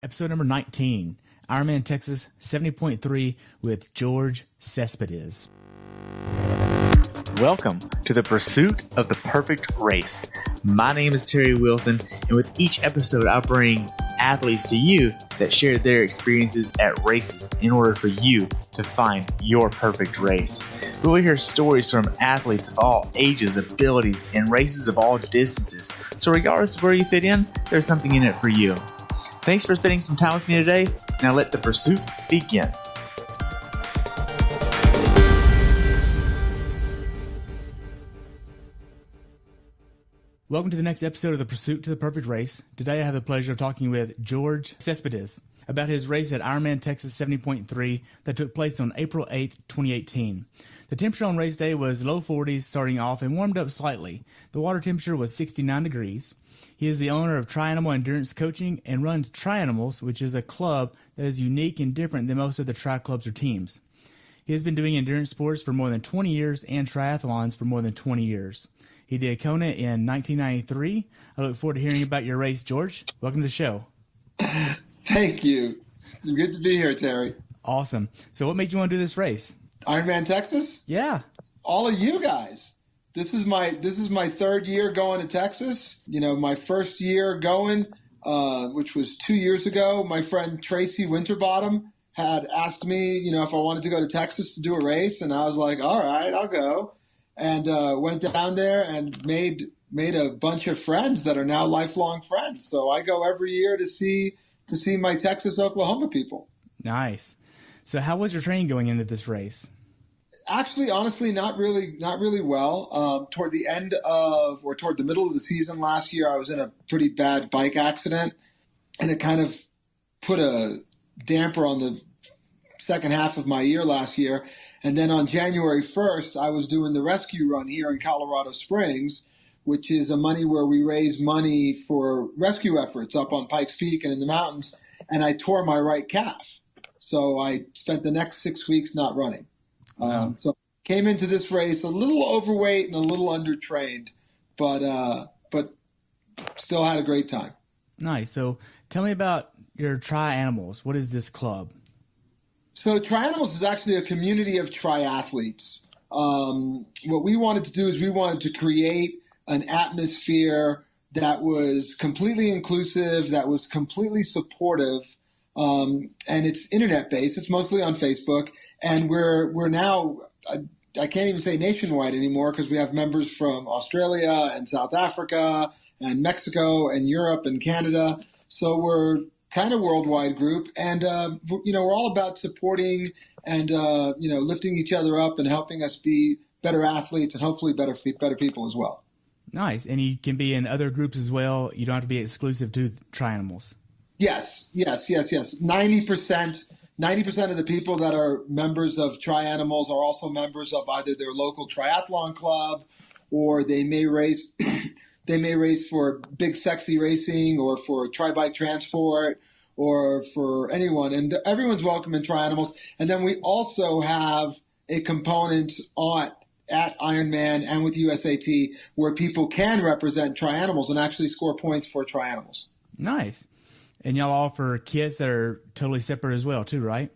Episode number 19, Ironman Texas 70.3 with George Cespedes. Welcome to the pursuit of the perfect race. My name is Terry Wilson, and with each episode, I'll bring athletes to you that share their experiences at races in order for you to find your perfect race. We will hear stories from athletes of all ages, abilities, and races of all distances. So regardless of where you fit in, there's something in it for you. Thanks for spending some time with me today. Now let the pursuit begin. Welcome to the next episode of the Pursuit to the Perfect Race. Today I have the pleasure of talking with George Cespedes about his race at Ironman Texas 70.3 that took place on April 8th, 2018. The temperature on race day was low 40s starting off and warmed up slightly. The water temperature was 69 degrees. He is the owner of Tri-Animal Endurance Coaching and runs Tri-Animals, which is a club that is unique and different than most of the tri-clubs or teams. He has been doing endurance sports for more than 20 years and triathlons for more than 20 years. He did Kona in 1993. I look forward to hearing about your race, George. Welcome to the show. Thank you. It's good to be here, Terry. Awesome. So what made you want to do this race? Ironman Texas? Yeah. All of you guys. This is my third year going to Texas. You know, my first year going, which was 2 years ago, my friend Tracy Winterbottom had asked me, if I wanted to go to Texas to do a race. And I was like, all right, I'll go. And went down there and made a bunch of friends that are now lifelong friends. So I go every year to see my Texas, Oklahoma people. Nice. So how was your training going into this race? Actually, honestly, not really well. Toward the middle of the season last year, I was in a pretty bad bike accident, and it kind of put a damper on the second half of my year last year. And then on January 1st, I was doing the rescue run here in Colorado Springs, which is where we raise money for rescue efforts up on Pikes Peak and in the mountains. And I tore my right calf. So I spent the next 6 weeks not running. Wow. So came into this race a little overweight and a little undertrained, but still had a great time. Nice. So tell me about your Tri-Animals. What is this club? So Tri-Animals is actually a community of triathletes. What we wanted to do is we wanted to create an atmosphere that was completely inclusive, that was completely supportive, and it's internet-based. It's mostly on Facebook. And we're now, I can't even say nationwide anymore because we have members from Australia and South Africa and Mexico and Europe and Canada. So we're kind of worldwide group. And, we're all about supporting and, lifting each other up and helping us be better athletes and hopefully better people as well. Nice. And you can be in other groups as well. You don't have to be exclusive to Tri-Animals. Yes. 90% of the people that are members of Tri-Animals are also members of either their local triathlon club, or they may race for Big Sexy Racing or for Tri-Bike Transport or for anyone. And everyone's welcome in Tri-Animals. And then we also have a component at Ironman and with USAT where people can represent Tri-Animals and actually score points for Tri-Animals. Nice. And y'all offer kits that are totally separate as well, too, right?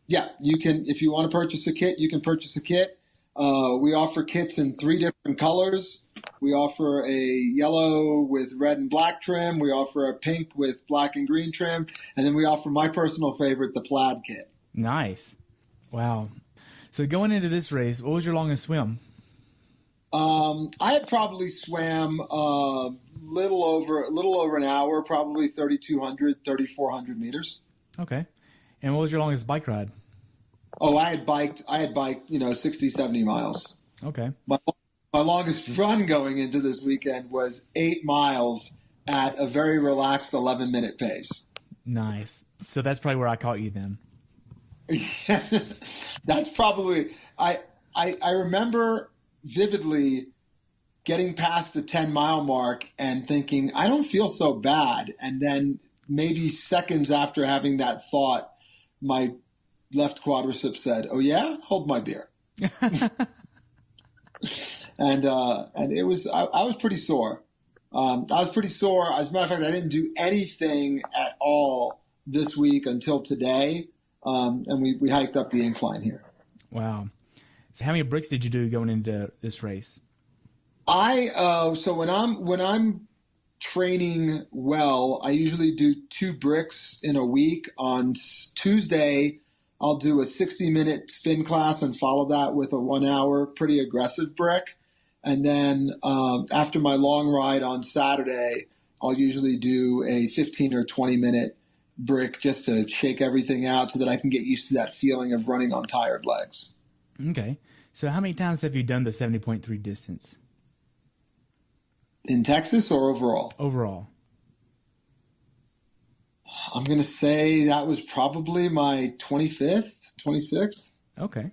Yeah, you can. If you want to purchase a kit, you can purchase a kit. We offer kits in 3 different colors. We offer a yellow with red and black trim. We offer a pink with black and green trim. And then we offer my personal favorite, the plaid kit. Nice. Wow. So going into this race, what was your longest swim? I had probably swam little over an hour, probably 3,200, 3,400 meters. Okay. And what was your longest bike ride? Oh, I had biked, 60, 70 miles. Okay. My longest run going into this weekend was 8 miles at a very relaxed 11-minute pace. Nice. So that's probably where I caught you then. Yeah, that's probably, I remember vividly getting past the 10-mile mark and thinking, I don't feel so bad. And then maybe seconds after having that thought, my left quadricep said, oh yeah, hold my beer. And it was, I was pretty sore. As a matter of fact, I didn't do anything at all this week until today, and we hiked up the incline here. Wow. So how many bricks did you do going into this race? So when I'm training well, I usually do 2 bricks in a week. On Tuesday, I'll do a 60-minute spin class and follow that with a 1-hour pretty aggressive brick. And then after my long ride on Saturday, I'll usually do a 15 or 20-minute brick just to shake everything out so that I can get used to that feeling of running on tired legs. Okay. So how many times have you done the 70.3 distance? In Texas or overall? Overall. I'm going to say that was probably my 25th, 26th. Okay.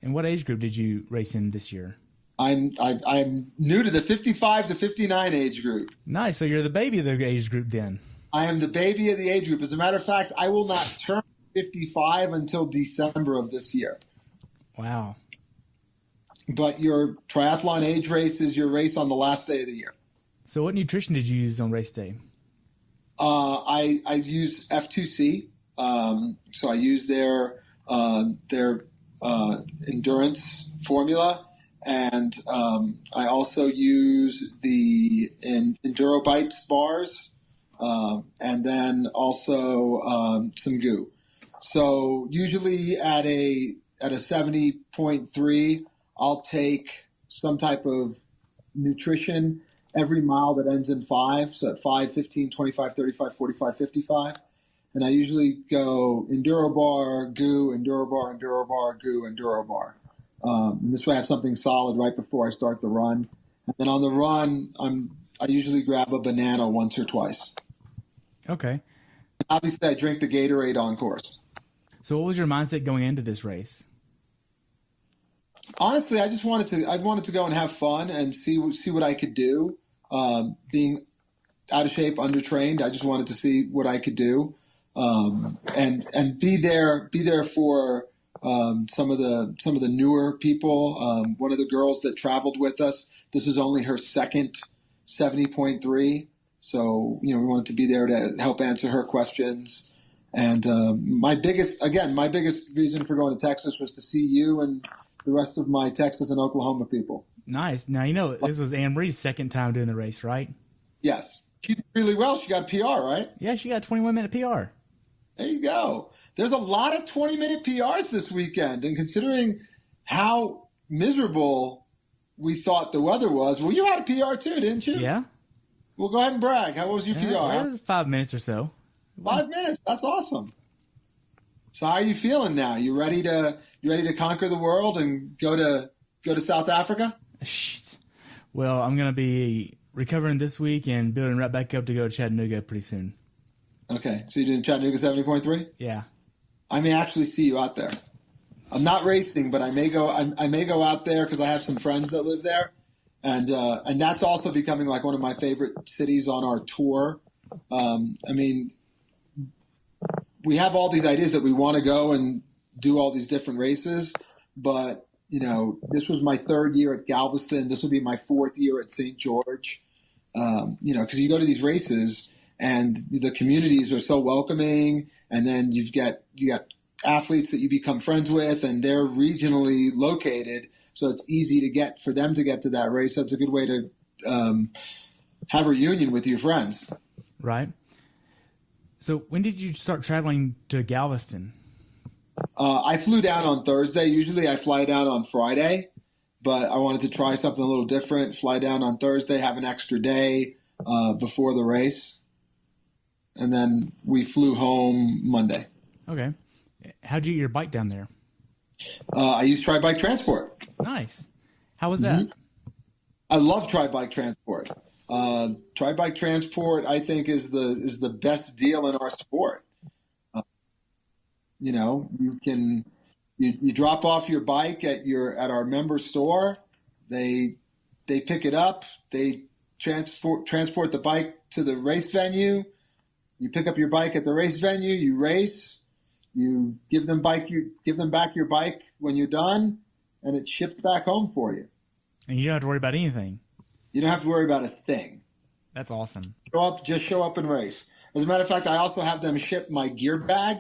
And what age group did you race in this year? I'm new to the 55 to 59 age group. Nice. So you're the baby of the age group then. I am the baby of the age group. As a matter of fact, I will not turn 55 until December of this year. Wow. But your triathlon age race is your race on the last day of the year. So what nutrition did you use on race day? I use F2C. So I use their endurance formula. And I also use the Enduro Bites bars, and then also some goo. So usually at a 70.3, I'll take some type of nutrition every mile that ends in 5. So at 5, 15, 25, 35, 45, 55. And I usually go Enduro bar, goo, Enduro bar, Enduro bar, goo, Enduro bar. And this way I have something solid right before I start the run. And then on the run, I usually grab a banana once or twice. Okay. Obviously, I drink the Gatorade on course. So what was your mindset going into this race? Honestly, I wanted to go and have fun and see what I could do. Being out of shape, undertrained, I just wanted to see what I could do, and be there for some of the newer people. One of the girls that traveled with us, this was only her second 70.3, so we wanted to be there to help answer her questions. And my biggest reason for going to Texas was to see you and the rest of my Texas and Oklahoma people. Nice. Now, this was Anne Marie's second time doing the race, right? Yes. She did really well. She got a PR, right? Yeah, she got a 21-minute PR. There you go. There's a lot of 20-minute PRs this weekend. And considering how miserable we thought the weather was, well, you had a PR too, didn't you? Yeah. Well, go ahead and brag. How was your PR? It was 5 minutes or so. 5 minutes. That's awesome. So how are you feeling now? You ready to conquer the world and go to South Africa? Shit. Well, I'm going to be recovering this week and building right back up to go to Chattanooga pretty soon. Okay. So you're doing Chattanooga 70.3? Yeah. I may actually see you out there. I'm not racing, but I may go out there because I have some friends that live there. And that's also becoming like one of my favorite cities on our tour. We have all these ideas that we want to go and do all these different races, but this was my 3rd year at Galveston. This will be my 4th year at St. George. Because you go to these races and the communities are so welcoming, and then you got athletes that you become friends with, and they're regionally located, so it's easy for them to get to that race. So it's a good way to have a reunion with your friends. Right. So when did you start traveling to Galveston? I flew down on Thursday. Usually I fly down on Friday, but I wanted to try something a little different. Fly down on Thursday, have an extra day before the race, and then we flew home Monday. Okay. How'd you get your bike down there? I used Tri-Bike Transport. Nice. How was that? I love Tri-Bike Transport. Tri-Bike Transport, I think, is the best deal in our sport. You drop off your bike at our member store. They pick it up. They transport the bike to the race venue. You pick up your bike at the race venue. You race. You give them back your bike when you're done, and it's shipped back home for you. And you don't have to worry about anything. You don't have to worry about a thing. That's awesome. Show up and race. As a matter of fact, I also have them ship my gear bag.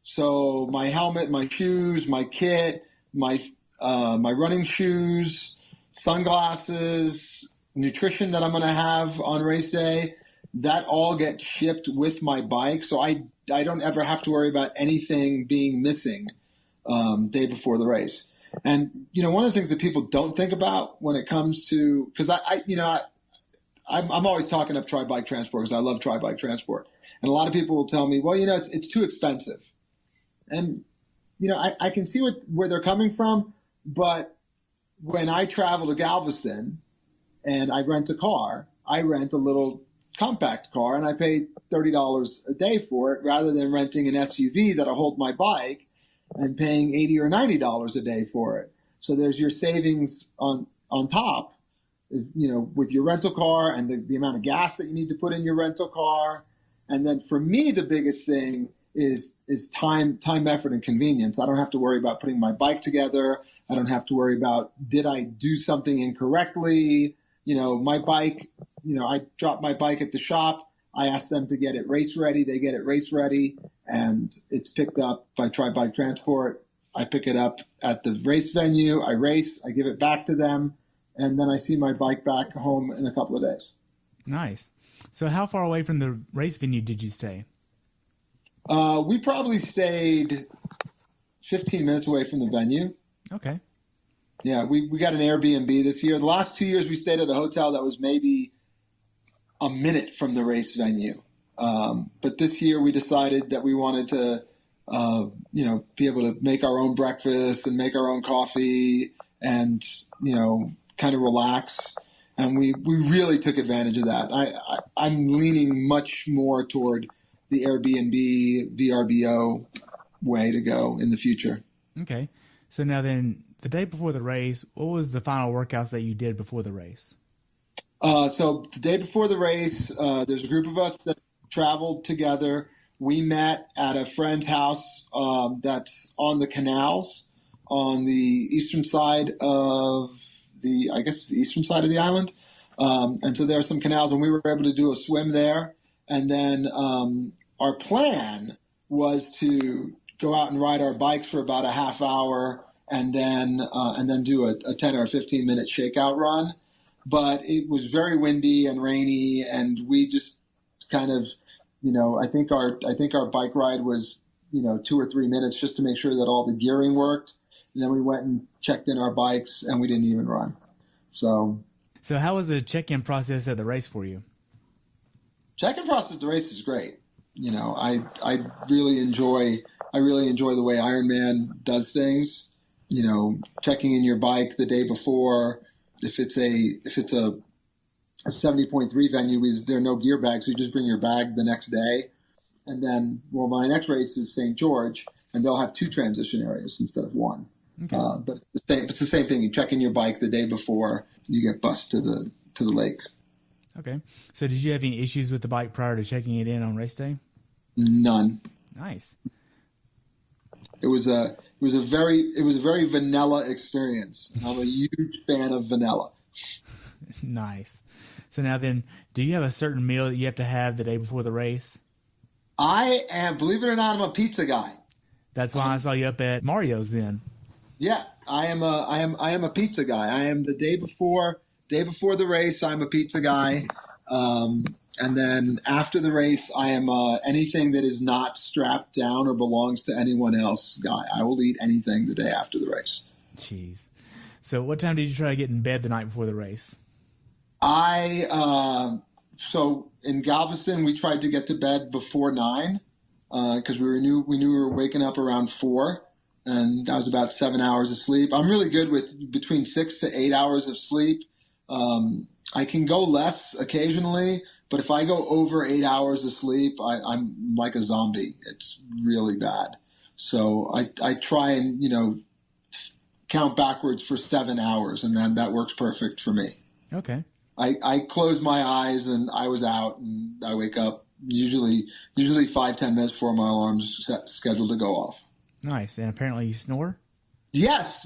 So my helmet, my shoes, my kit, my running shoes, sunglasses, nutrition that I'm going to have on race day, that all gets shipped with my bike. So I don't ever have to worry about anything being missing day before the race. And, one of the things that people don't think about when it comes to, because I'm always talking up tri-bike transport because I love tri-bike transport. And a lot of people will tell me, well, it's too expensive. And, I can see where they're coming from. But when I travel to Galveston and I rent a car, I rent a little compact car and I pay $30 a day for it rather than renting an SUV that'll hold my bike and paying $80 or $90 a day for it. So there's your savings on top, with your rental car and the amount of gas that you need to put in your rental car. And then for me, the biggest thing is time, effort, and convenience. I don't have to worry about putting my bike together. I don't have to worry about, did I do something incorrectly? My bike, I drop my bike at the shop. I ask them to get it race ready. They get it race ready, and it's picked up by Tri-Bike Transport. I pick it up at the race venue. I race. I give it back to them, and then I see my bike back home in a couple of days. Nice. So how far away from the race venue did you stay? We probably stayed 15 minutes away from the venue. Okay. Yeah, we got an Airbnb this year. The last 2 years we stayed at a hotel that was maybe a minute from the race venue. But this year we decided that we wanted to, be able to make our own breakfast and make our own coffee and, kind of relax. And we really took advantage of that. I'm leaning much more toward the Airbnb, VRBO way to go in the future. Okay. So now then, the day before the race, what was the final workouts that you did before the race? So the day before the race, there's a group of us that traveled together. We met at a friend's house that's on the canals on the eastern side of the eastern side of the island. And so there are some canals, and we were able to do a swim there. And then our plan was to go out and ride our bikes for about a half hour and then do a 10 or a 15-minute shakeout run. But it was very windy and rainy, and we just kind of, I think our bike ride was, 2 or 3 minutes just to make sure that all the gearing worked. And then we went and checked in our bikes, and we didn't even run. So how was the check-in process at the race for you? Check-in process at the race is great. I really enjoy the way Ironman does things. Checking in your bike the day before. If it's a 70.3 venue, there are no gear bags, so you just bring your bag the next day. And then, my next race is St. George, and they'll have 2 transition areas instead of 1. Okay. But it's the same thing. You check in your bike the day before you get bused to the lake. Okay. So did you have any issues with the bike prior to checking it in on race day? None. Nice. It was a very vanilla experience. I'm a huge fan of vanilla. Nice. So now then, do you have a certain meal that you have to have the day before the race? I am, believe it or not, I'm a pizza guy. That's why I saw you up at Mario's then. Yeah, I am a pizza guy. I am the day before the race, I'm a pizza guy. And then after the race, I am anything that is not strapped down or belongs to anyone else guy. I will eat anything the day after the race. Jeez. So what time did you try to get in bed the night before the race? So in Galveston, we tried to get to bed before 9 because we knew we were waking up around 4, and that was about 7 hours of sleep. I'm really good with between 6 to 8 hours of sleep. I can go less occasionally, but if I go over 8 hours of sleep, I'm like a zombie. It's really bad. So I try and, count backwards for 7 hours, and then that works perfect for me. Okay. I close my eyes and I was out, and I wake up usually 5-10 minutes before my alarm's scheduled to go off. Nice. And apparently you snore? Yes.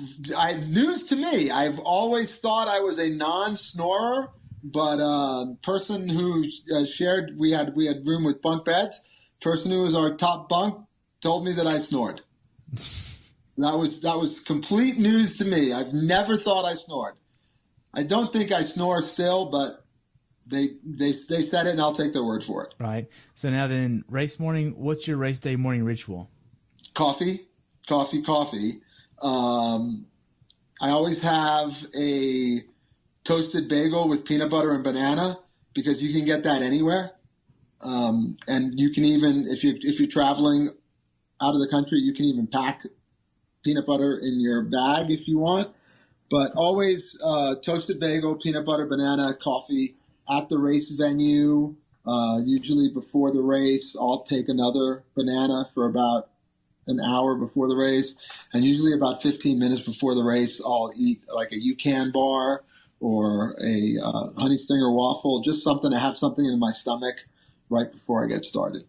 News to me. I've always thought I was a non-snorer, but person who shared, we had room with bunk beds. Person who was our top bunk told me that I snored. That was complete news to me. I've never thought I snored. I don't think I snore still, but they said it, and I'll take their word for it. Right. So now then, race morning, what's your race day morning ritual? Coffee. I always have a toasted bagel with peanut butter and banana because you can get that anywhere. And you can even, if you're traveling out of the country, you can even pack peanut butter in your bag if you want. But always toasted bagel, peanut butter, banana, coffee at the race venue. Usually before the race, I'll take another banana for about an hour before the race. And usually about 15 minutes before the race, I'll eat like a UCAN bar or a honey stinger waffle, just something to have something in my stomach right before I get started.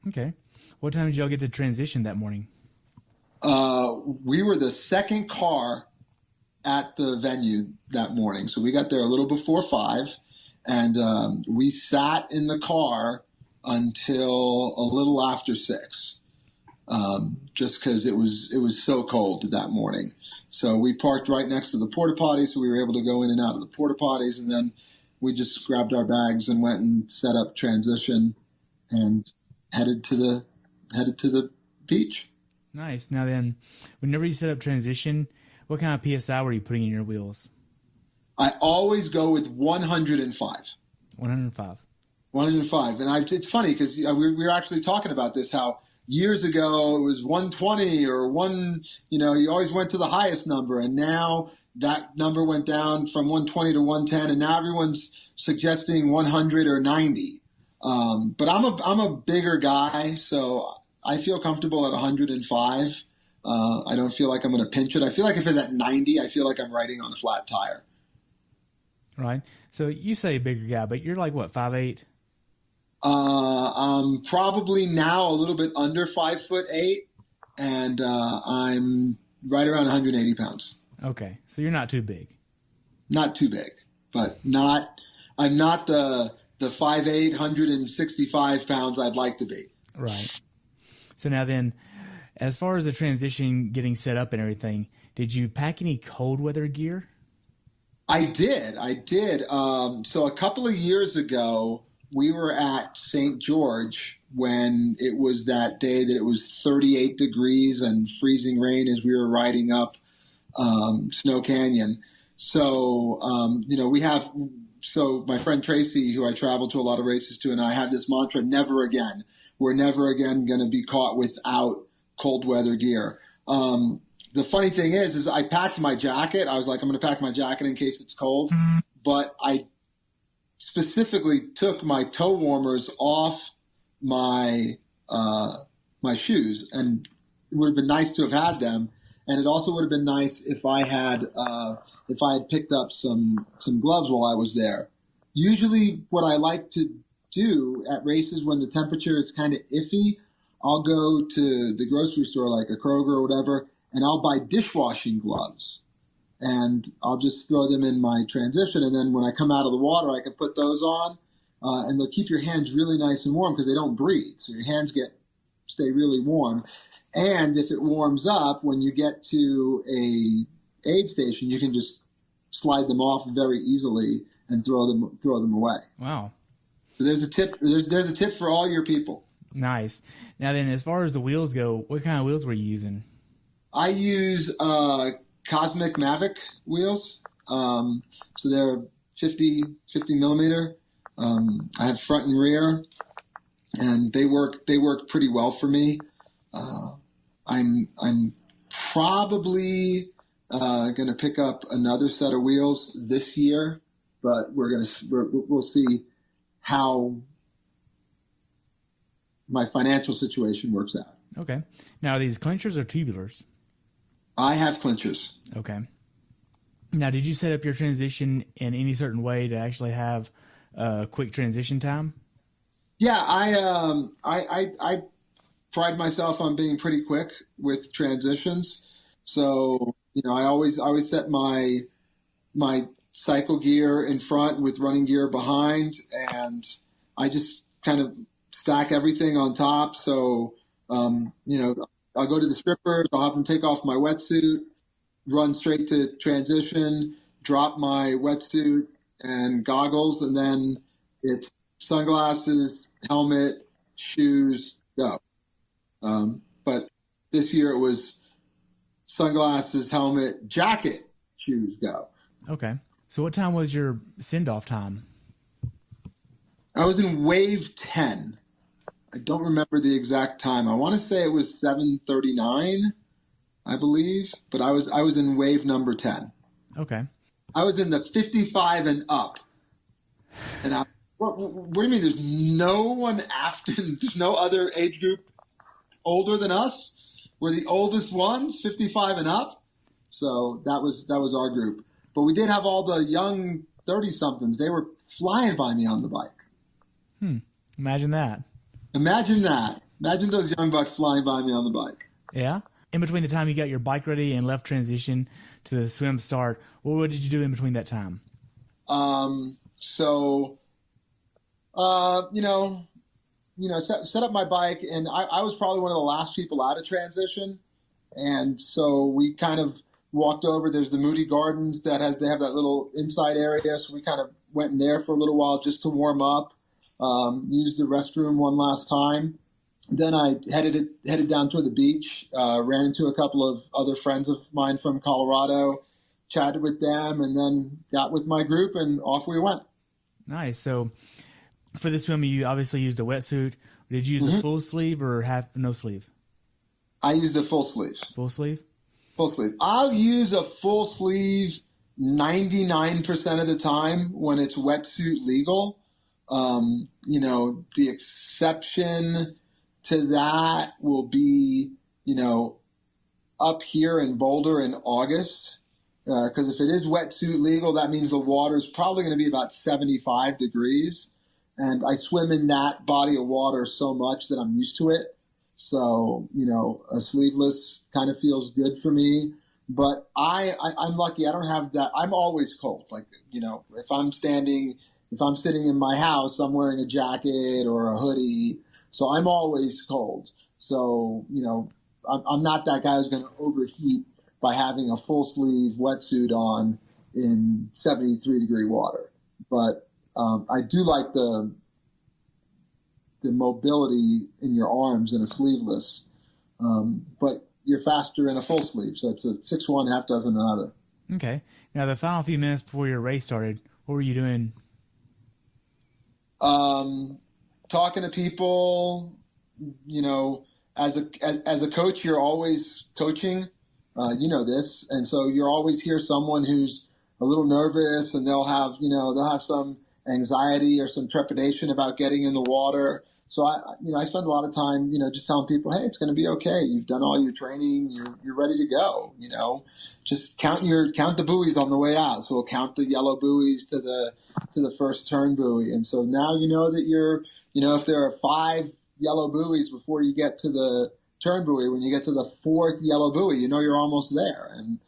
Okay. What time did y'all get to transition that morning? We were the second car at the venue that morning. So we got there a little before 5, and we sat in the car until a little after 6, just because it was so cold that morning. So we parked right next to the porta potties, so we were able to go in and out of the porta potties, and then we just grabbed our bags and went and set up transition and headed to the beach. Nice. Now then, whenever you set up transition, what kind of PSI were you putting in your wheels? I always go with 105. 105. 105. And it's funny because we were actually talking about this, how years ago it was 120 or you always went to the highest number. And now that number went down from 120 to 110. And now everyone's suggesting 100 or 90. But I'm a bigger guy, so I feel comfortable at 105. I don't feel like I'm going to pinch it. I feel like if it's at 90, I feel like I'm riding on a flat tire. Right. So you say bigger guy, but you're like, what, 5'8"? I'm probably now a little bit under 5'8", and I'm right around 180 pounds. Okay. So you're not too big. Not too big, but I'm not the 5'8", 165 pounds I'd like to be. Right. So now then, as far as the transition getting set up and everything, did you pack any cold weather gear? I did. So a couple of years ago, we were at St. George when it was that day that it was 38 degrees and freezing rain as we were riding up Snow Canyon. So, so my friend Tracy, who I travel to a lot of races to, and I have this mantra, never again. We're never again going to be caught without cold weather gear. The funny thing is I packed my jacket. I was like, I'm going to pack my jacket in case it's cold. But I specifically took my toe warmers off my shoes, and it would have been nice to have had them. And it also would have been nice if I had picked up some gloves while I was there. Usually, what I like to do at races when the temperature is kind of iffy, I'll go to the grocery store like a Kroger or whatever, and I'll buy dishwashing gloves. And I'll just throw them in my transition, and then when I come out of the water, I can put those on, and they'll keep your hands really nice and warm because they don't breathe, so your hands stay really warm. And if it warms up, when you get to a aid station, you can just slide them off very easily and throw them away. Wow. So there's a tip. There's a tip for all your people. Nice. Now then, as far as the wheels go, what kind of wheels were you using? I use Cosmic Mavic wheels. So they're 50 millimeter. I have front and rear, and they work pretty well for me. I'm probably going to pick up another set of wheels this year, but we'll see how my financial situation works out. Okay. Now, are these clinchers or tubulars? I have clinchers. Okay. Now, did you set up your transition in any certain way to actually have a quick transition time? Yeah, I pride myself on being pretty quick with transitions. So, I always set my cycle gear in front with running gear behind, and I just kind of stack everything on top. So, I'll go to the strippers, I'll have them take off my wetsuit, run straight to transition, drop my wetsuit and goggles, and then it's sunglasses, helmet, shoes, go. But this year it was sunglasses, helmet, jacket, shoes, go. Okay. So what time was your send-off time? I was in wave 10. I don't remember the exact time. I want to say it was 7:39, I believe, but I was in wave number 10. Okay. I was in the 55 and up. And what do you mean there's no one after, there's no other age group older than us? We're the oldest ones, 55 and up. So that was our group. But we did have all the young 30-somethings. They were flying by me on the bike. Imagine that. Imagine that. Imagine those young bucks flying by me on the bike. Yeah. In between the time you got your bike ready and left transition to the swim start, what did you do in between that time? Set up my bike, and I was probably one of the last people out of transition. And so we kind of walked over. There's the Moody Gardens they have that little inside area. So we kind of went in there for a little while just to warm up, used the restroom one last time. Then I headed down toward the beach, ran into a couple of other friends of mine from Colorado, chatted with them, and then got with my group, and off we went. Nice. So for the swim, you obviously used a wetsuit. Did you use a full sleeve or no sleeve? I used a full sleeve. Full sleeve? Full sleeve. I'll use a full sleeve 99% of the time when it's wetsuit legal. The exception to that will be, up here in Boulder in August. Because if it is wetsuit legal, that means the water is probably going to be about 75 degrees. And I swim in that body of water so much that I'm used to it. So, a sleeveless kind of feels good for me. But I'm lucky. I don't have that. I'm always cold. Like, if I'm sitting in my house, I'm wearing a jacket or a hoodie. So I'm always cold. So, I'm not that guy who's going to overheat by having a full sleeve wetsuit on in 73 degree water. But I do like the mobility in your arms in a sleeveless. But you're faster in a full sleeve. So it's a 6-1, half dozen another. Okay. Now, the final few minutes before your race started, what were you doing? Talking to people, as a coach, you're always coaching, this. And so you'll always hear someone who's a little nervous, and they'll have some anxiety or some trepidation about getting in the water. So I spend a lot of time, just telling people, hey, it's going to be okay. You've done all your training. You're ready to go. Just count the buoys on the way out. So we'll count the yellow buoys to the first turn buoy. And so now you know that if there are 5 yellow buoys before you get to the turn buoy, when you get to the 4th yellow buoy, you're almost there. And,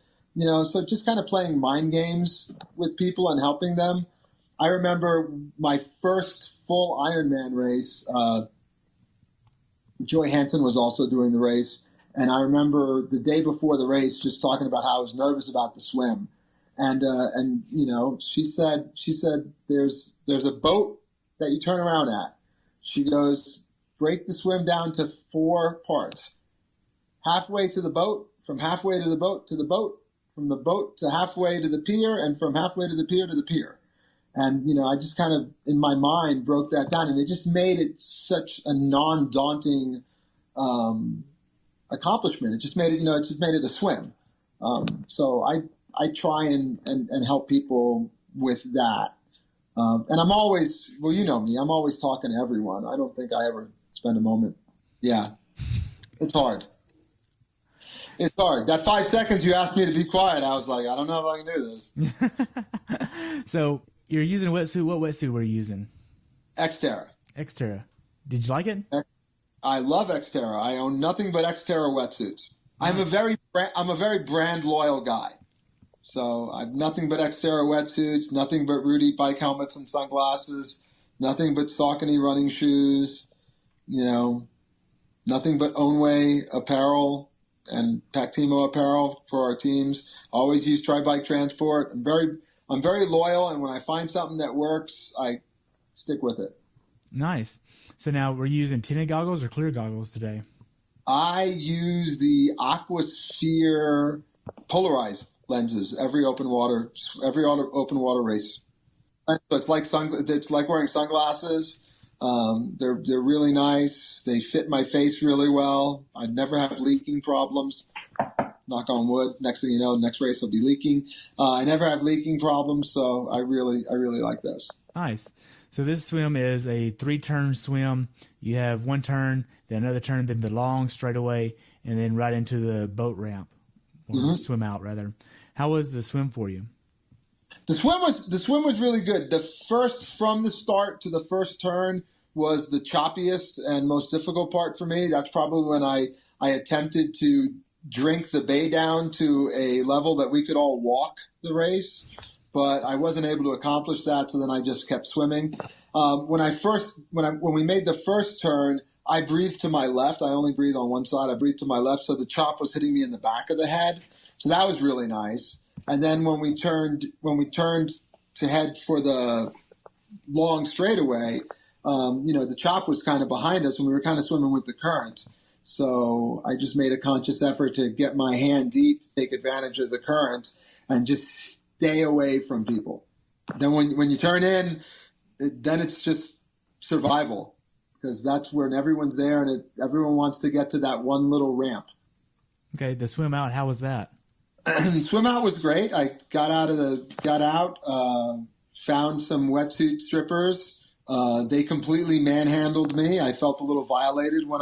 so just kind of playing mind games with people and helping them. I remember my first full Ironman race. Joy Hansen was also doing the race. And I remember the day before the race just talking about how I was nervous about the swim. And she said there's a boat that you turn around at. She goes, break the swim down to 4 parts. Halfway to the boat, from halfway to the boat to the boat, from the boat to halfway to the pier, and from halfway to the pier to the pier. And, I just kind of, in my mind, broke that down. And it just made it such a non-daunting accomplishment. It just made it, a swim. So I try and help people with that. And I'm always, well, you know me, I'm always talking to everyone. I don't think I ever spend a moment. Yeah, it's hard. It's hard. That 5 seconds you asked me to be quiet, I was like, I don't know if I can do this. So you're using a wetsuit. What wetsuit were you using? Xterra. Xterra. Did you like it? I love Xterra. I own nothing but Xterra wetsuits. I'm a very brand loyal guy. So I've nothing but Xterra wetsuits, nothing but Rudy bike helmets and sunglasses, nothing but Saucony running shoes, nothing but Ownway apparel and Pactimo apparel for our teams. Always use Tri-Bike Transport. I'm very loyal, and when I find something that works, I stick with it. Nice. So now we're using tinted goggles or clear goggles today? I use the Aquasphere polarized lenses every open water race. So it's like wearing sunglasses. They're really nice. They fit my face really well. I never have leaking problems. Knock on wood. Next thing you know, next race I'll be leaking. I never have leaking problems, so I really like this. Nice. So this swim is a 3-turn swim. You have one turn, then another turn, then the long straightaway, and then right into the boat ramp, or swim out rather. How was the swim for you? The swim was really good. From the start to the first turn was the choppiest and most difficult part for me. That's probably when I attempted to drink the bay down to a level that we could all walk the race, but I wasn't able to accomplish that. So then I just kept swimming. When we made the first turn, I breathed to my left. I only breathe on one side. I breathed to my left, so the chop was hitting me in the back of the head. So that was really nice. And then when we turned to head for the long straightaway, the chop was kind of behind us, and we were kind of swimming with the current. So I just made a conscious effort to get my hand deep to take advantage of the current and just stay away from people. Then when you turn in, then it's just survival, because that's when everyone's there and everyone wants to get to that one little ramp. Okay, the swim out, how was that? Swim out was great. I got out, found some wetsuit strippers. They completely manhandled me. I felt a little violated when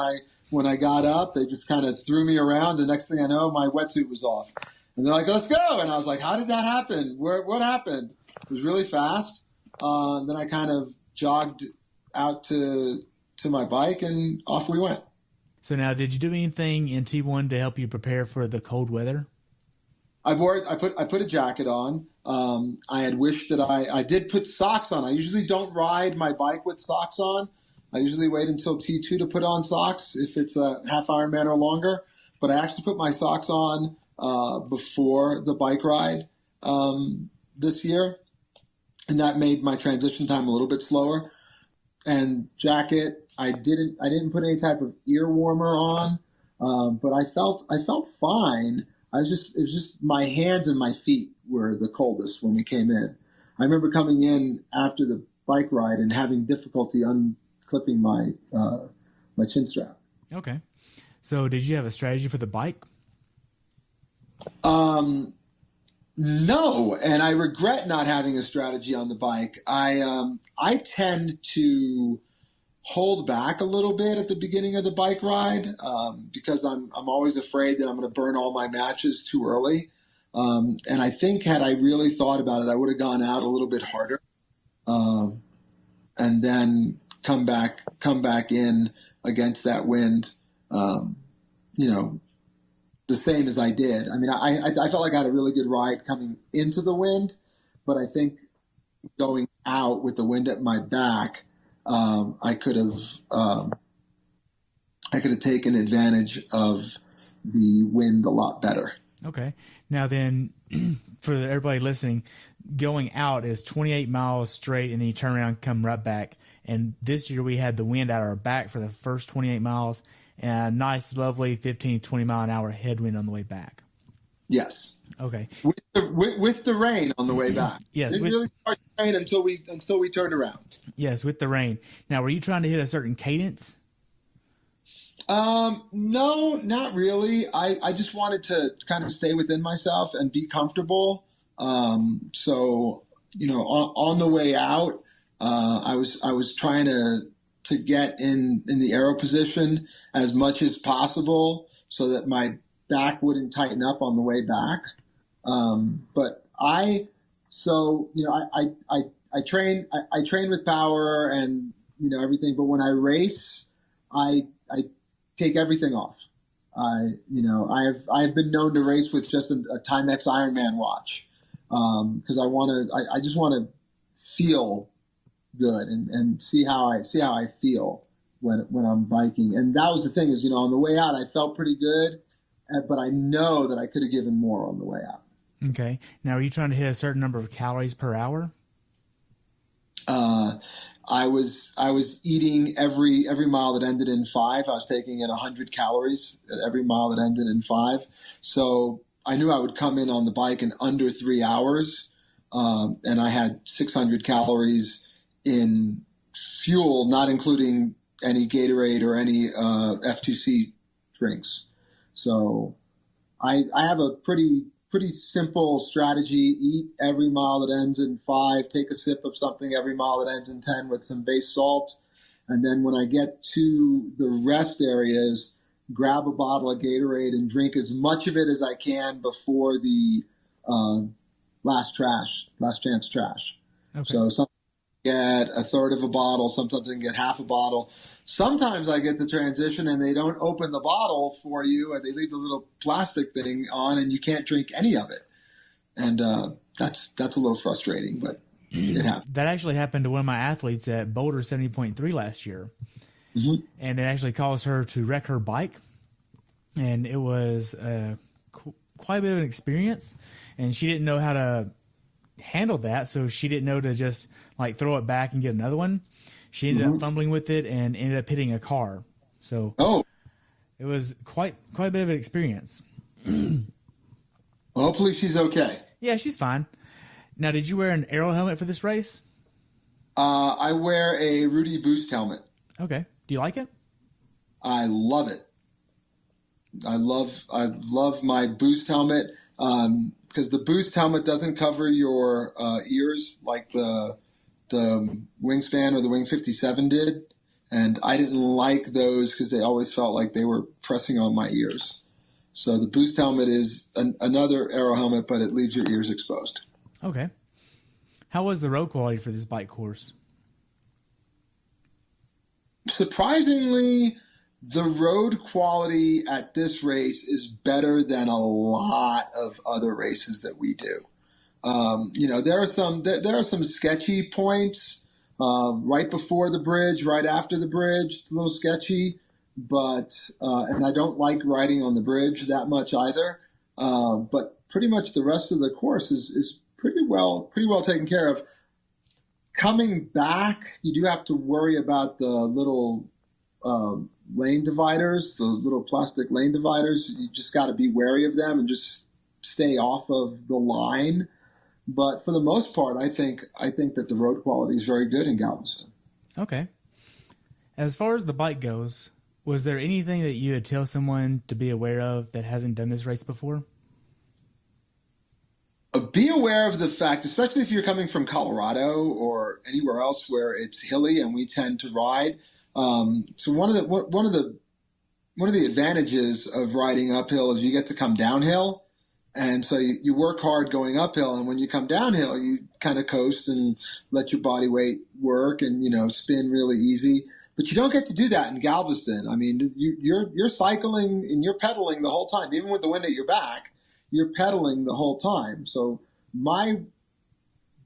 I got up. They just kind of threw me around. The next thing I know, my wetsuit was off. And they're like, "Let's go." And I was like, "How did that happen? What happened?" It was really fast. Then I kind of jogged out to my bike, and off we went. So now, did you do anything in T1 to help you prepare for the cold weather? I put a jacket on. I had wished that I did put socks on. I usually don't ride my bike with socks on. I usually wait until T2 to put on socks if it's a half Ironman or longer. But I actually put my socks on before the bike ride this year, and that made my transition time a little bit slower. And jacket, I didn't put any type of ear warmer on, but I felt fine. It was just my hands and my feet were the coldest when we came in. I remember coming in after the bike ride and having difficulty unclipping my chin strap. Okay. So did you have a strategy for the bike? No, and I regret not having a strategy on the bike. I tend to hold back a little bit at the beginning of the bike ride because I'm always afraid that I'm going to burn all my matches too early. And I think had I really thought about it, I would have gone out a little bit harder and then come back in against that wind, the same as I did. I mean, I felt like I had a really good ride coming into the wind, but I think going out with the wind at my back, I could have taken advantage of the wind a lot better. Okay. Now then, for everybody listening, going out is 28 miles straight, and then you turn around and come right back. And this year we had the wind at our back for the first 28 miles, and a nice, lovely 15 to 20 mile an hour headwind on the way back. Yes. Okay. With the rain on the way back. Yes. It didn't really start to rain until we turned around. Yes, with the rain. Now, were you trying to hit a certain cadence? No, not really. I just wanted to kind of stay within myself and be comfortable. So, on the way out, I was trying to get in the aero position as much as possible so that my back wouldn't tighten up on the way back. But I train with power and, everything. But when I race, I take everything off. I've been known to race with just a Timex Ironman watch. because I just want to feel good and see how I feel when I'm biking. And that was the thing is, on the way out, I felt pretty good, but I know that I could have given more on the way out. Okay. Now, are you trying to hit a certain number of calories per hour? I was eating every mile that ended in 5. I was taking in 100 calories at every mile that ended in 5. So I knew I would come in on the bike in under 3 hours. And I had 600 calories in fuel, not including any Gatorade or any F2C drinks. So I have a pretty simple strategy. Eat every mile that ends in 5. Take a sip of something every mile that ends in 10 with some base salt. And then when I get to the rest areas, grab a bottle of Gatorade and drink as much of it as I can before the last chance trash. Okay. So sometimes I get a third of a bottle, sometimes I can get half a bottle. Sometimes I get the transition and they don't open the bottle for you, and they leave the little plastic thing on, and you can't drink any of it. And that's a little frustrating, but it happens. That actually happened to one of my athletes at Boulder 70.3 last year. Mm-hmm. And it actually caused her to wreck her bike. And it was quite a bit of an experience. And she didn't know how to handle that, so she didn't know to just throw it back and get another one. She ended up fumbling with it and ended up hitting a car. So it was quite a bit of an experience. Well, hopefully she's okay. Yeah, she's fine. Now, did you wear an aero helmet for this race? I wear a Rudy Boost helmet. Okay. Do you like it? I love it. I love my Boost helmet because the Boost helmet doesn't cover your ears like the Wingspan or the Wing 57 did, and I didn't like those because they always felt like they were pressing on my ears. So the Boost helmet is another aero helmet, but it leaves your ears exposed. Okay. How was the road quality for this bike course? Surprisingly, the road quality at this race is better than a lot of other races that we do. There are some sketchy points right before the bridge, right after the bridge. It's a little sketchy, but and I don't like riding on the bridge that much either. But pretty much the rest of the course is pretty well taken care of. Coming back, you do have to worry about the little lane dividers, the little plastic lane dividers. You just got to be wary of them and just stay off of the line. But for the most part, I think that the road quality is very good in Galveston. Okay. As far as the bike goes, was there anything that you would tell someone to be aware of that hasn't done this race before? Be aware of the fact, especially if you're coming from Colorado or anywhere else where it's hilly and we tend to ride. So one of the advantages of riding uphill is you get to come downhill. And so you work hard going uphill, and when you come downhill, you kind of coast and let your body weight work and, spin really easy. But you don't get to do that in Galveston. I mean, you're cycling and you're pedaling the whole time. Even with the wind at your back, you're pedaling the whole time. So my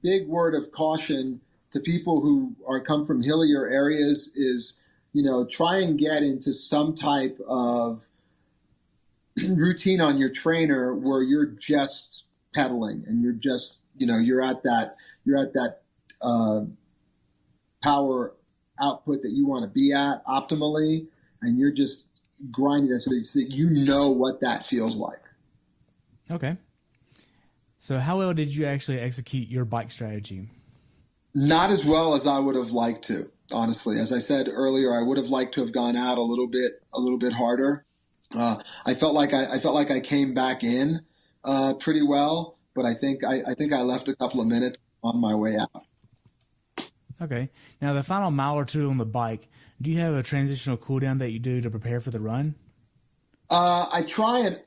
big word of caution to people who come from hillier areas is, try and get into some type of routine on your trainer where you're just pedaling and you're just, you're at that power output that you want to be at optimally, and you're just grinding that so that you know what that feels like. Okay. So how well did you actually execute your bike strategy? Not as well as I would have liked to, honestly. As I said earlier, I would have liked to have gone out a little bit harder. I felt like I came back in pretty well, but I think I left a couple of minutes on my way out. Okay. Now the final mile or two on the bike, do you have a transitional cool down that you do to prepare for the run? I try and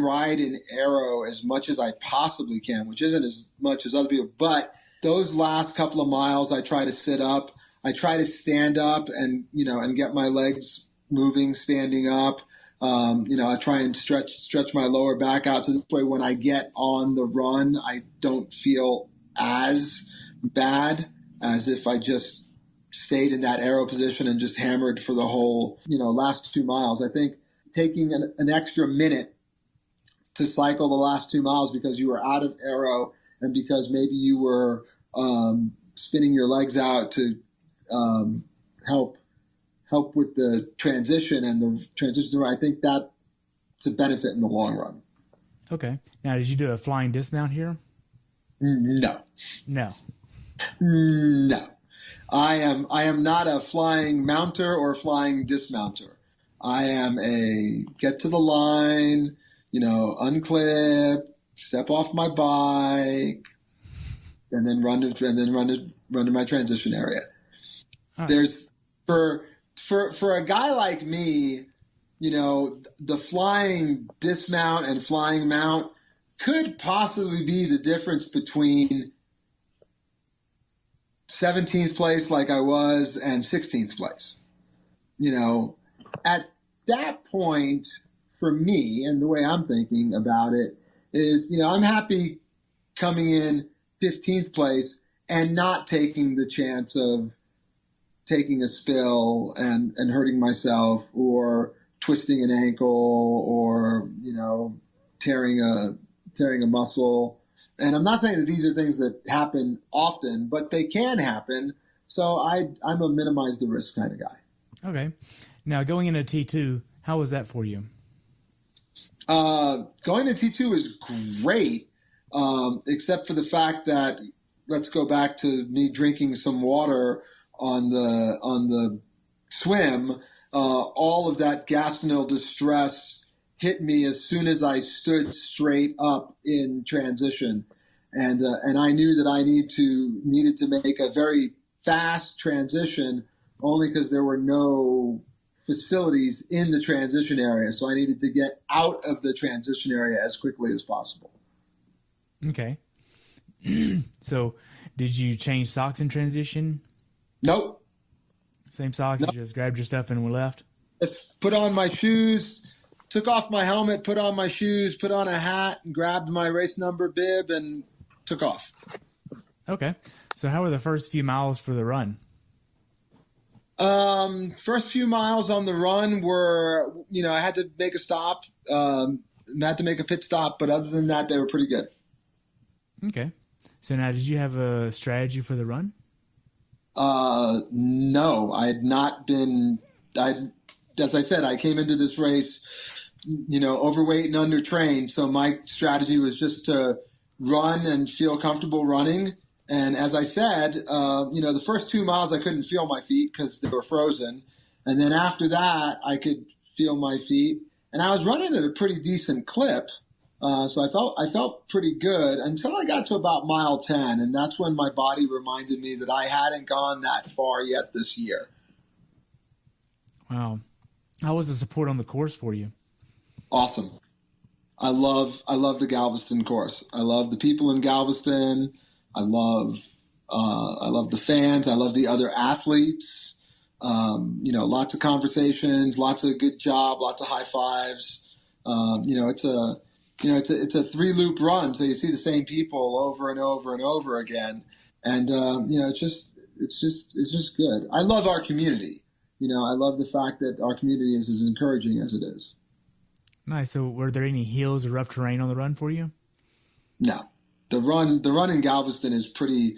ride in aero as much as I possibly can, which isn't as much as other people. But those last couple of miles, I try to sit up. I try to stand up and get my legs moving, standing up. I try and stretch my lower back out, so this way when I get on the run, I don't feel as bad as if I just stayed in that aero position and just hammered for the whole, last 2 miles. I think taking an extra minute to cycle the last 2 miles because you were out of aero and because maybe you were spinning your legs out to help with the transition and the transition, I think that's a benefit in the long run. Okay. Now, did you do a flying dismount here? No. I am not a flying mounter or flying dismounter. I am a get to the line, unclip, step off my bike, and then run to my transition area. Right. There's for a guy like me, the flying dismount and flying mount could possibly be the difference between 17th place like I was and 16th place. At that point, for me, and the way I'm thinking about it is, I'm happy coming in 15th place and not taking the chance of taking a spill and hurting myself or twisting an ankle or, tearing a muscle. And I'm not saying that these are things that happen often, but they can happen. So I'm a minimize the risk kind of guy. Okay. Now, going into T2, how was that for you? Going to T2 is great, except for the fact that, let's go back to me drinking some water on the swim. All of that gastrointestinal distress hit me as soon as I stood straight up in transition. And I knew that I needed to make a very fast transition only because there were no facilities in the transition area. So I needed to get out of the transition area as quickly as possible. Okay. So did you change socks in transition? Nope. Same socks? Nope. You just grabbed your stuff and left? Just put on my shoes, took off my helmet, put on my shoes, put on a hat, and grabbed my race number bib and took off. Okay. So how were the first few miles for the run? First few miles on the run were, I had to make a stop, had to make a pit stop, but other than that, they were pretty good. Okay. So now, did you have a strategy for the run? No, I had not been, as I said, I came into this race, overweight and undertrained. So my strategy was just to run and feel comfortable running. And as I said, the first 2 miles I couldn't feel my feet because they were frozen. And then after that, I could feel my feet. And I was running at a pretty decent clip. So I felt pretty good until I got to about mile 10. And that's when my body reminded me that I hadn't gone that far yet this year. Wow. How was the support on the course for you? Awesome. I love the Galveston course. I love the people in Galveston. I love the fans. I love the other athletes. Lots of conversations, lots of good job, lots of high fives. It's a 3-loop run, so you see the same people over and over and over again, and it's just good. I love our community. I love the fact that our community is as encouraging as it is. Nice. So, were there any hills or rough terrain on the run for you? No. The run in Galveston is pretty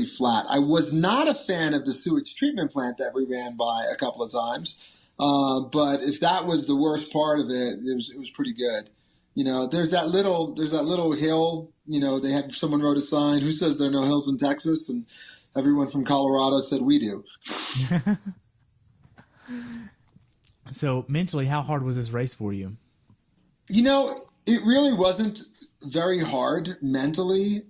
flat. I was not a fan of the sewage treatment plant that we ran by a couple of times, but if that was the worst part of it, it was pretty good. There's that little hill. Someone wrote a sign, "Who says there are no hills in Texas?" And everyone from Colorado said we do. So mentally, how hard was this race for you? It really wasn't very hard mentally.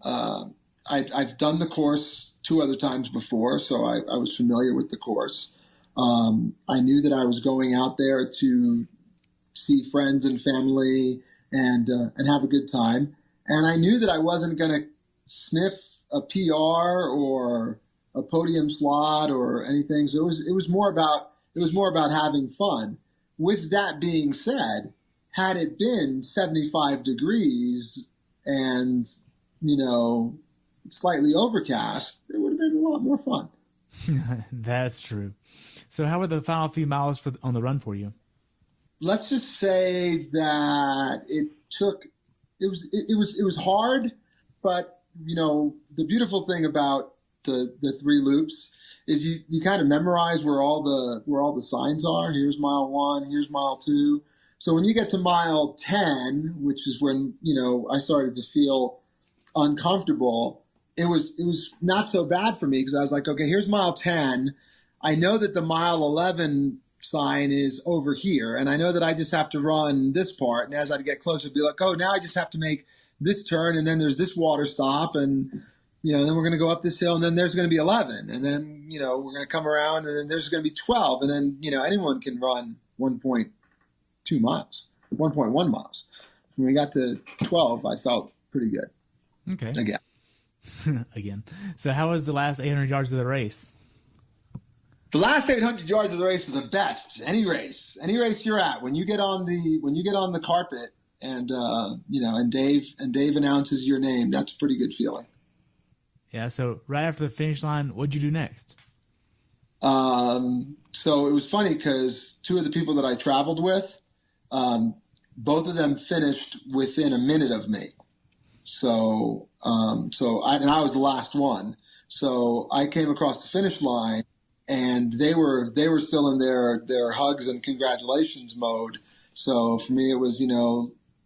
I've done the course 2 other times before, so I was familiar with the course. I knew that I was going out there to see friends and family and have a good time. And I knew that I wasn't going to sniff a PR or a podium slot or anything. So it was more about having fun. with that being said, had it been 75 degrees and, slightly overcast, it would have been a lot more fun. That's true. So how were the final few miles on the run for you? Let's just say that it was hard, but the beautiful thing about the three loops is you kind of memorize where all the signs are. Here's mile 1, here's mile 2. So when you get to mile 10, which is when I started to feel uncomfortable, it was not so bad for me because I was like, okay, here's mile 10. I know that the mile 11 sign is over here, and I know that I just have to run this part. And as I get closer, it'd be like, oh, now I just have to make this turn, and then there's this water stop, and then we're going to go up this hill, and then there's going to be 11, and then we're going to come around, and then there's going to be 12, and then anyone can run 1.2 miles, 1.1 miles. When we got to 12, I felt pretty good. Okay. Again. So how was the last 800 yards of the race? The last 800 yards of the race is the best. Any race you're at, when you get on the carpet and and Dave announces your name, that's a pretty good feeling. Yeah. So right after the finish line, what'd you do next? So it was funny because two of the people that I traveled with, both of them finished within a minute of me. So I was the last one. So I came across the finish line, and they were still in their hugs and congratulations mode. So for me, it was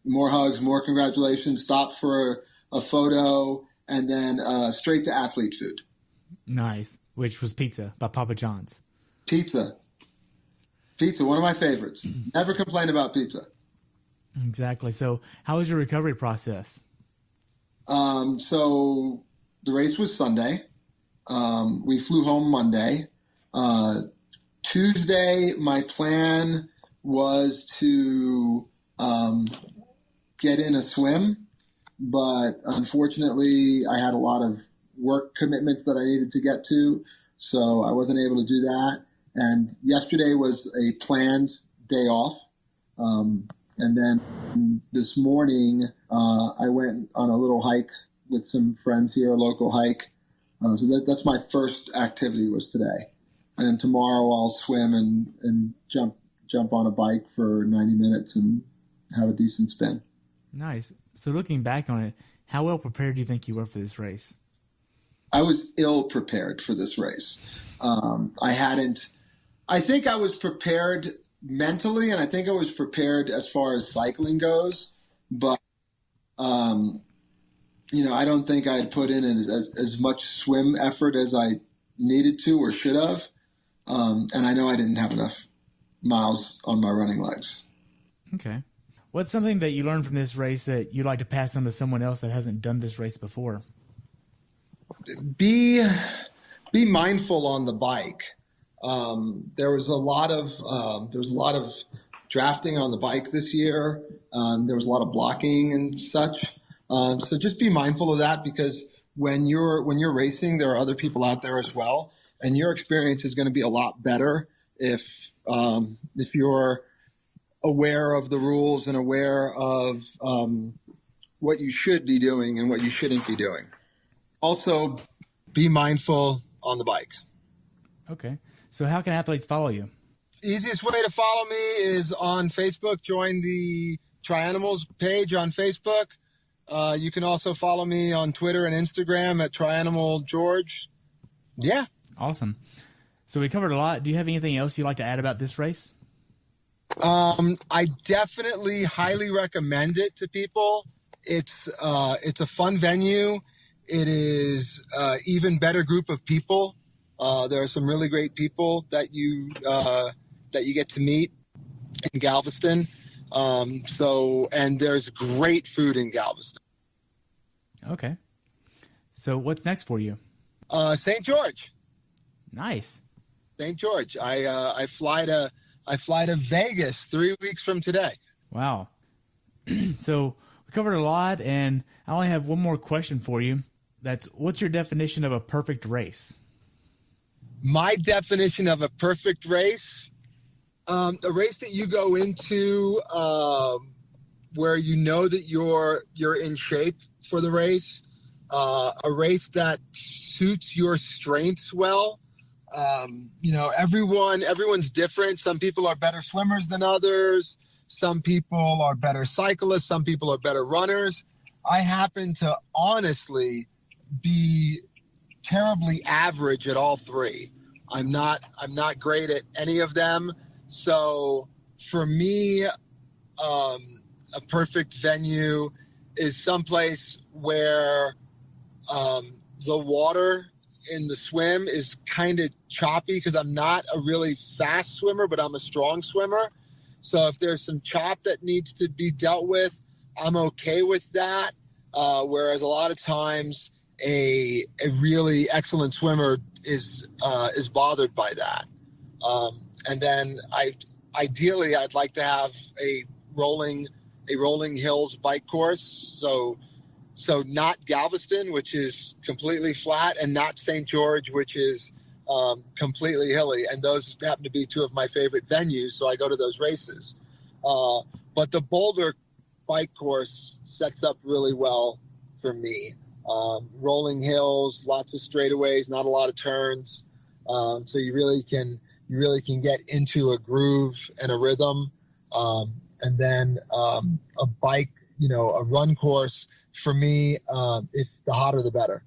more hugs, more congratulations, stop for a photo, and then straight to athlete food. Nice, which was pizza by Papa John's. Pizza, one of my favorites. Never complain about pizza. Exactly. So how was your recovery process? So the race was Sunday. We flew home Monday. Tuesday, my plan was to get in a swim, but unfortunately, I had a lot of work commitments that I needed to get to, so I wasn't able to do that. And yesterday was a planned day off. And then this morning, I went on a little hike with some friends here, a local hike. So that's my first activity was today. And then tomorrow I'll swim and jump on a bike for 90 minutes and have a decent spin. Nice. So looking back on it, how well prepared do you think you were for this race? I was ill prepared for this race. I think I was prepared mentally, and I think I was prepared as far as cycling goes, but I don't think I had put in as much swim effort as I needed to or should have, and I know I didn't have enough miles on my running legs. Okay. What's something that you learned from this race that you'd like to pass on to someone else that hasn't done this race before? Be mindful on the bike. There was a lot of drafting on the bike this year. There was a lot of blocking and such. So just be mindful of that, because when you're racing, there are other people out there as well, and your experience is going to be a lot better if you're aware of the rules and aware of what you should be doing and what you shouldn't be doing. Also, be mindful on the bike. Okay. So how can athletes follow you? Easiest way to follow me is on Facebook. Join the Trianimals page on Facebook. You can also follow me on Twitter and Instagram at TrianimalGeorge. Yeah. Awesome. So we covered a lot. Do you have anything else you'd like to add about this race? I definitely highly recommend it to people. It's a fun venue. It is even better group of people. There are some really great people that you get to meet in Galveston. And there's great food in Galveston. Okay. So what's next for you? St. George. Nice. St. George. I fly to Vegas 3 weeks from today. Wow. So we covered a lot, and I only have one more question for you. What's your definition of a perfect race? My definition of a perfect race A race that you go into where you know that you're in shape for the race, a race that suits your strengths well. Everyone's different. Some people are better swimmers than others. Some people are better cyclists. Some people are better runners. I happen to honestly be terribly average at all three. I'm not great at any of them. So for me, a perfect venue is someplace where the water in the swim is kind of choppy, because I'm not a really fast swimmer, but I'm a strong swimmer. So if there's some chop that needs to be dealt with, I'm okay with that. Whereas a lot of times a really excellent swimmer is bothered by that. And then ideally I'd like to have a rolling hills bike course. So not Galveston, which is completely flat, and not St. George, which is completely hilly. And those happen to be two of my favorite venues, so I go to those races. But the Boulder bike course sets up really well for me. Rolling hills, lots of straightaways, not a lot of turns. So you really can get into a groove and a rhythm. And then a bike, a run course for me, if the hotter the better.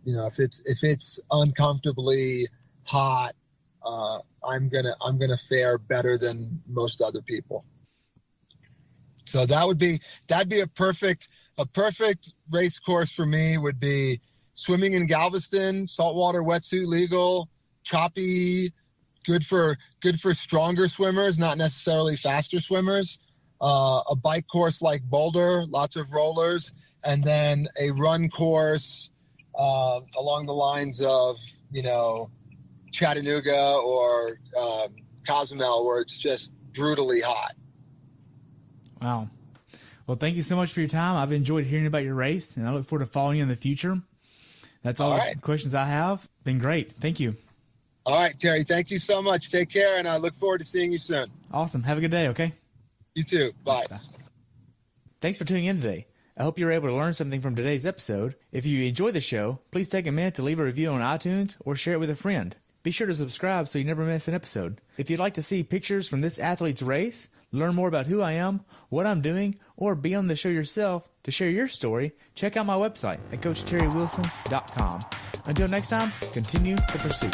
If it's uncomfortably hot, I'm gonna fare better than most other people. So that'd be a perfect race course for me. Would be swimming in Galveston, saltwater wetsuit legal, choppy, good for stronger swimmers, not necessarily faster swimmers. A bike course like Boulder, lots of rollers, and then a run course along the lines of Chattanooga or Cozumel, where it's just brutally hot. Wow. Well, thank you so much for your time. I've enjoyed hearing about your race, and I look forward to following you in the future. That's all the questions I have. Been great. Thank you. All right, Terry. Thank you so much. Take care, and I look forward to seeing you soon. Awesome. Have a good day, okay? You too. Bye. Thanks for tuning in today. I hope you were able to learn something from today's episode. If you enjoyed the show, please take a minute to leave a review on iTunes or share it with a friend. Be sure to subscribe so you never miss an episode. If you'd like to see pictures from this athlete's race, learn more about who I am, what I'm doing, or be on the show yourself to share your story, check out my website at CoachTerryWilson.com. Until next time, continue the pursuit.